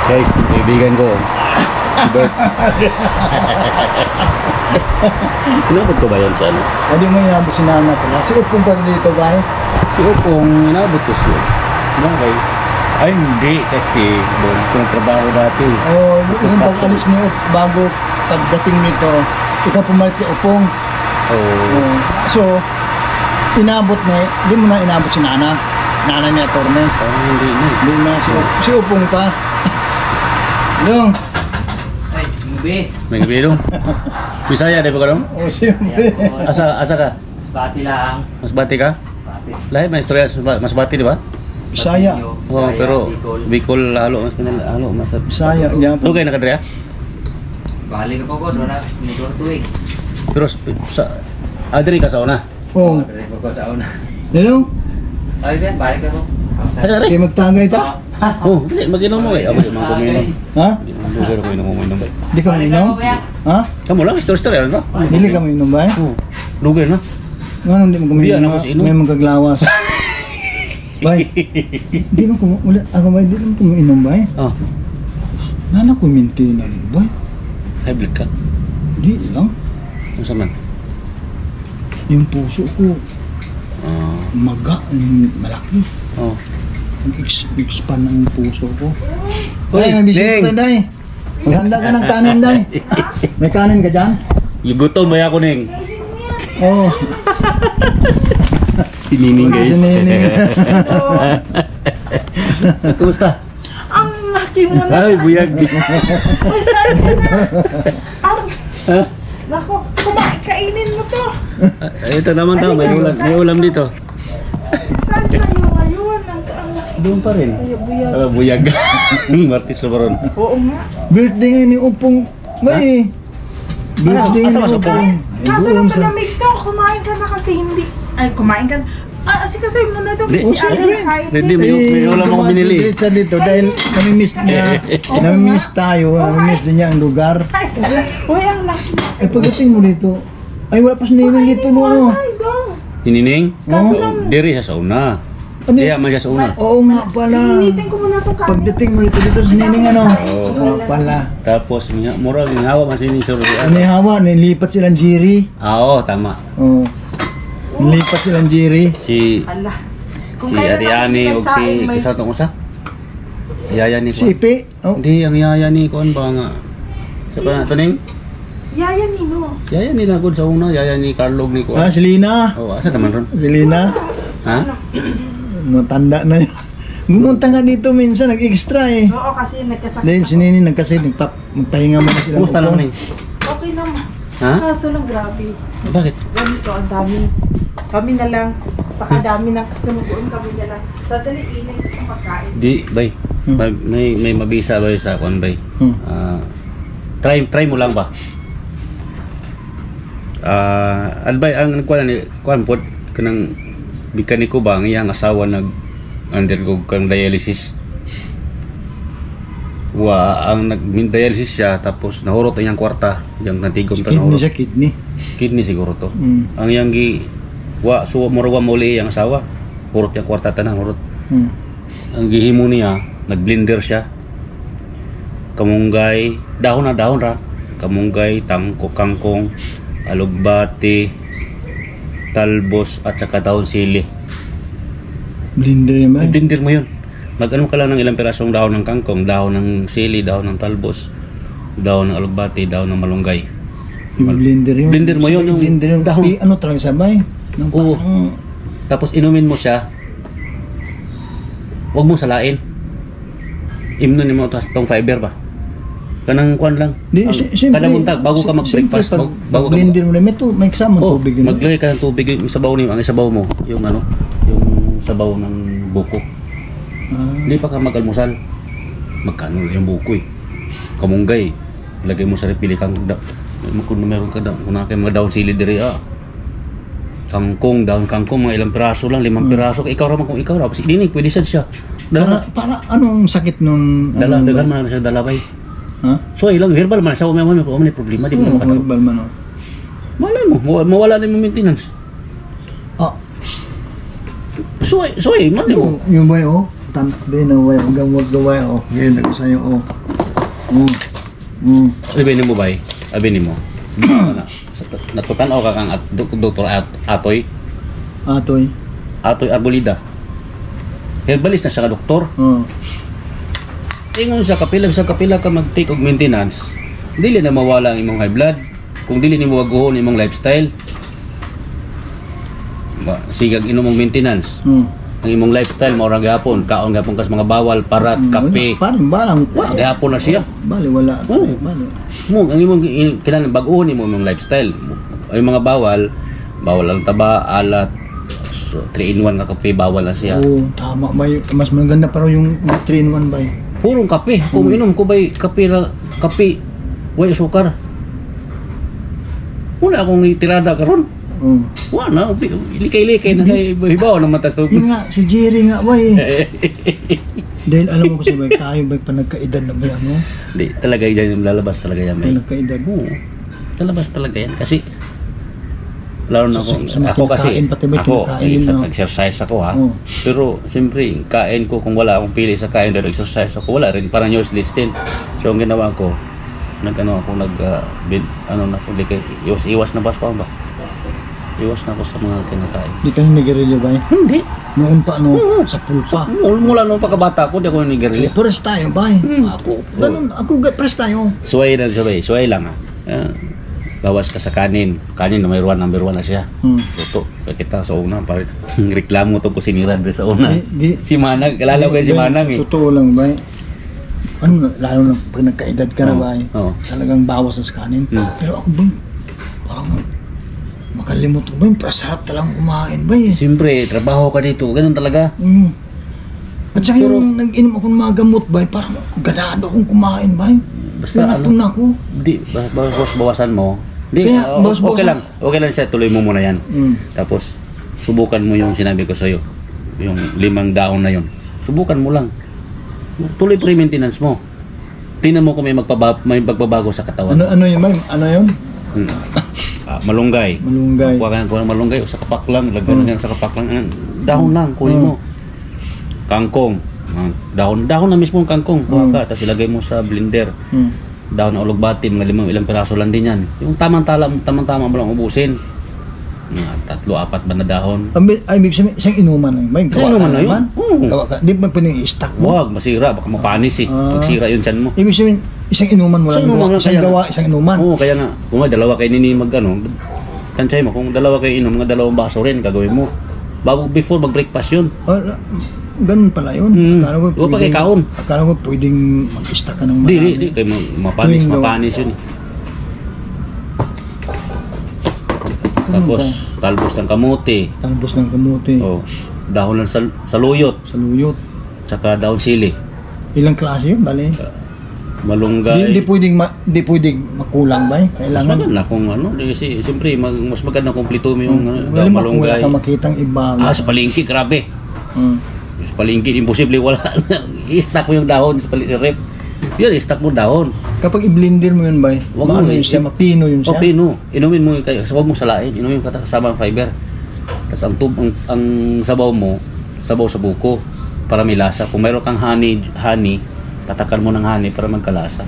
Guys, kaibigan ko. Si Bert. Inabot ko ba yan sa ano? Hindi mo inabot si Nana pala. Si Upong pa dito ba? Si Upong, inabot ko siya. Bakit? Ay, hindi. Kasi doon ko nagtrabaho dati. Oo, yung pag-alis ni Up, bago pagdating nito, ikaw pumalit kay Upong. Oo. So, inabot na, hindi mo na inabot si Nana. Nana niya, Torne. Hindi na. Hindi na si Upong pa. Dong. Ay, mubi. May gabi dong. Bisaya, di ba ka dong? Oh, siyempre. Asa ka? Masbati lang. Masbati ka? Masbati. Lahat may istorya sa Masbati, di ba? Bisaya. Oo, pero Bicol lalo mas kanila halo mas. Bisaya. Ano kayo nakadriya? Balik ako ko, wala. Motor tuwing. Pero sa adri ka sa una. Oh. Balik ako sa una. Hello? Ay, Ben, balik ako. Asa Kaya magtagay ta? Oh, hindi mag-inom mo eh. Abo mga kuminom. Ha? Lugar ko inom ba? Hindi ka mainom? Ha? Kamu lang story ano ba? Hindi ka mainom ba? Oh. Lugar na. Nga hindi mo Hindi, kuminom. ako si inom. May magaglawas. Bay, di mo wala ako ba di mo kuminom ba? Oh, Nana ko minti na rin ba? high blood ka. Di lang. Ano sa man? Yung puso ko Ah, maga, malaki. oh. Nag-expand ang puso ko. Uy, Ay, may bisita Ning. tayo, Day. Maghanda ka ng kanin, Day. May kanin ka dyan? Gutom ba ako ning? Oo. Si Nining guys. Si Nining. Kumusta? Ang laki mo na. Ay, buyag. Uy, saan ka na? Ha? Nako, kainin mo to. Ito naman tao, may ulam dito. Saan kayo ngayon? Ang laki. Doon pa rin. Ay, buyag. Buyag. Martis Lobaron. Oo nga. Birthday nga ni Upong. May. Birthday Asa nga mas ni Upong. Ay, Kaso doon nung sa... malamig to, kumain ka na kasi hindi. Ay, kumain ka na. Kasi mo na doon. Di- Si Oh, Alan syempre. nakain Hindi, din. may ulam ako dumaan si binili. Diretsa dito dahil namimiss niya. Namimiss tayo. Namimiss din niya ang lugar. Ay, uy, ang laki. Ay, pagdating mo dito. Ay, wala pa si Nining dito no. Ano? Ay, dong. Hinining? Oo. Diri siya sa una. Ano? Kaya man siya sa una. Oo nga pala. Initin ko muna itong kanin. Pagdating mo dito si Nining ano. Oo. Oo pala. Tapos, mura, ginawa man siya ni Sir. Ano yung hawa? Nilipat silang Jiri. Oo, tama. Oo. Nilipat silang Jiri. Si Ala. si Ariane o si isa tong usa. Yaya ni Si Kuan. Ipe. Oh. Hindi, ang yaya ni Kuan ba nga. Sa pa na to ning? Yaya Nino. Yaya ni nagod sa una, yaya ni Carlog ni Ah, Kuan. si Lina. Oh, asa naman ron? Si Lina. Ha? Matanda na yun. Bumunta nga dito minsan, nag-extra eh. Oo, kasi nagkasakit Dahil si Nining nagkasakit, magpahinga muna sila. Kumusta lang Upong. ning? Okay naman. Ha? Kaso lang grabe. Bakit? Ganito, ang dami. Kami na lang. Saka dami ng kasunugoon kami na lang. Sa dali, inay ang pagkain. Di, bay. May mabisa bay sa Kuan bay. Hmm. Try mo lang ba? Albay ang kuan pod kanang bikaniko ba ang iyang asawa nag undergo kang dialysis. Ang nag-dialysis siya tapos nahurot ang iyang kwarta, yung natigom ta Kidney nahurot. siya, kidney. Kidney siguro to. Mm. Ang iyang so murwa muli ang asawa. Hurot yung kwarta tanan hurot. Mm. Ang gihimo niya, nag-blender siya. Kamunggay, dahon ra. Kamunggay, kangkong, alugbati, talbos at saka dahon sili. Blender yan ba? Blender mo yun. Mag-ano ka lang ng ilang pirasong dahon ng kangkong, dahon ng sili, dahon ng talbos, dahon ng alugbati, dahon ng malunggay. Yung blender yun. Blender mo yun, yung blender yun. dahon. Ano talaga sabay? Nang Oo. parang... Tapos inumin mo siya. Huwag mong salain. Imnon mo itong fiber ba? Kanang kuan lang. Di, siyempre, Kada buntag, bago ka mag-breakfast, pag bago ka blender mo na, may kasama tubig din. maglagay ka ng tubig, yung sabaw niyo, ang sabaw mo, yung sabaw ng buko. Hindi pa ka mag-almusal. Magkano yung buko eh. Kamunggay. Lagay mo sa repili kang kung meron ka daw, kung na kayo mga daon sili diri kangkong, daon kangkong, mga ilang piraso lang, 5 piraso. Ikaw raman kung ikaw raman. Kasi dinig, pwede siya. Para anong sakit nun? Dagan man siya dalabay. Ha? So, ilang verbal man, sa may problema, di mo Oo, makatawa. herbal man o. Malay mo, mawala na yung maintenance. Ah, So, man mo. yung ba o? tanak din na way. Ang gamot gaway. Oh, yan ako sa'yo. Oh. Abinin mo ba eh? Abinin mo. Natutanaw ka kang Dr. Atoy. Atoy. Atoy Arbolida. Herbalist na siya ka doktor. Oh. Ingon sa kapila ka mag-take og maintenance. Dili na mawala ang imong high blood. Kung dili nimo waguhon imong lifestyle. Sigag inom og maintenance. Ang imong lifestyle mao ra gyapon, kaon gyapon kas mga bawal, parat, kape. Parang balang. Gyapon na siya. Bali wala. Oo. Bali. Mo ang imong kinahanglan bag-ohon nimo imong lifestyle. Ay mga bawal ang taba, alat, so, 3-in-1 nga kape bawal na siya. Oo, tama ba? Mas maganda pa raw yung 3-in-1 ba? Purong kape. Kung inom ko ba'y kape, way sukar. Wala akong itirada karon. Wala na, likay-likay na kay hibaw ng mata tubig. Yun nga, si Jerry nga ba Dahil alam mo kasi ba, tayo ba panagkaedad na ba yan, no? Hindi, talaga yan yung lalabas talaga yan. Panagkaedad. Oo, lalabas talaga yan. Kasi, lalo na ako kasi, nag-exercise ako ha. Pero, siyempre, kain ko, kung wala akong pili sa kain dahil exercise ako, wala rin, parang useless din. So, ang ginawa ko, iwas na ba ba? Iwas na ako sa mga kinakain. Di ka nanigarilyo ba? Hindi. Noon pa, sa pulpa. Mula nung pagkabata ko, di ako nanigarilyo. Pares tayo ba? Ako, ganun, pares tayo. Suway na sabay, suway lang ha. Bawas ka sa kanin. Kanin number 1 na siya. Luto. Kita sa una, parang reklamo to ko sinirad sa una. Si Manang, kalala ko si Manang eh. Totoo lang ba? Ano, lalo na pag nagkaedad ka na ba? Talagang bawas sa kanin. Pero ako ba, parang makalimot ko ba? Sarap talagang kumain ba? Siyempre, trabaho ka dito. Ganun talaga. At saka yung nag-inom akong mga gamot ba? Parang ganado akong kumain ba? Basta ano? Ako. Di, bawasan mo. Di, kaya, okay lang siya. Tuloy mo muna yan. Tapos, subukan mo yung sinabi ko sa'yo. Yung 5 dahon na yun. Subukan mo lang. Tuloy pre-maintenance mo. Tingnan mo kung may pagbabago sa katawan. Ano yun? Ano yun? Malunggay. Malunggay. Kuha ka ng malunggay o sa kapak lang. Lagyan na yan sa kapak lang. Dahon lang, kunin mo. Kangkong. Dahon na mismo ang kangkong. Kuha ka, tapos ilagay mo sa blender. Dahon na ulugbati, mga ilang piraso lang din yan. Yung tamang-tama mo lang ubusin. 3-4 ba na dahon? Ay, ibig sabihin, isang inuman lang. Isang inuman na yun? Gawa ka. Di ba pwedeng i-stack mo? Huwag, masira. Baka mapanis eh. Magsira yung tiyan mo. Ibig sabihin, isang inuman mo lang. Isang gawa, isang inuman. Oo, kaya nga. Kung dalawa kayo nini tansay mo. Kung dalawa kayo inom, mga 2 baso rin, gagawin mo. Before mag-breakfast yun. Ganun pala yun. Huwag pa kayo kaon. Akala ko pwedeng mag-stack ka ng marami. Di. Kayo mapanis yun eh. Tapos, talbos ng kamote. Dahon lang sa luyot. Tsaka dahon sili. Ilang klase yun, bali? Malunggay. Di pwedeng makulang ba? Kailangan. Mas maganda kung siyempre, mas maganda kumpleto mo yung Wala malunggay. ka makitang iba. Sa palengke, grabe. Sa palengke, imposible, wala. I-stack mo yung dahon sa rep. Yun, i-stack mo dahon. Kapag i-blender mo yun ba? Ano yun siya? Mapino yun siya? Pino. Inumin mo kayo. Sabaw mo salain. Inumin mo kasama ang fiber. Tapos ang sabaw mo, sabaw sa buko para may lasa. Kung mayroon kang honey, patakan mo ng honey para magkalasa.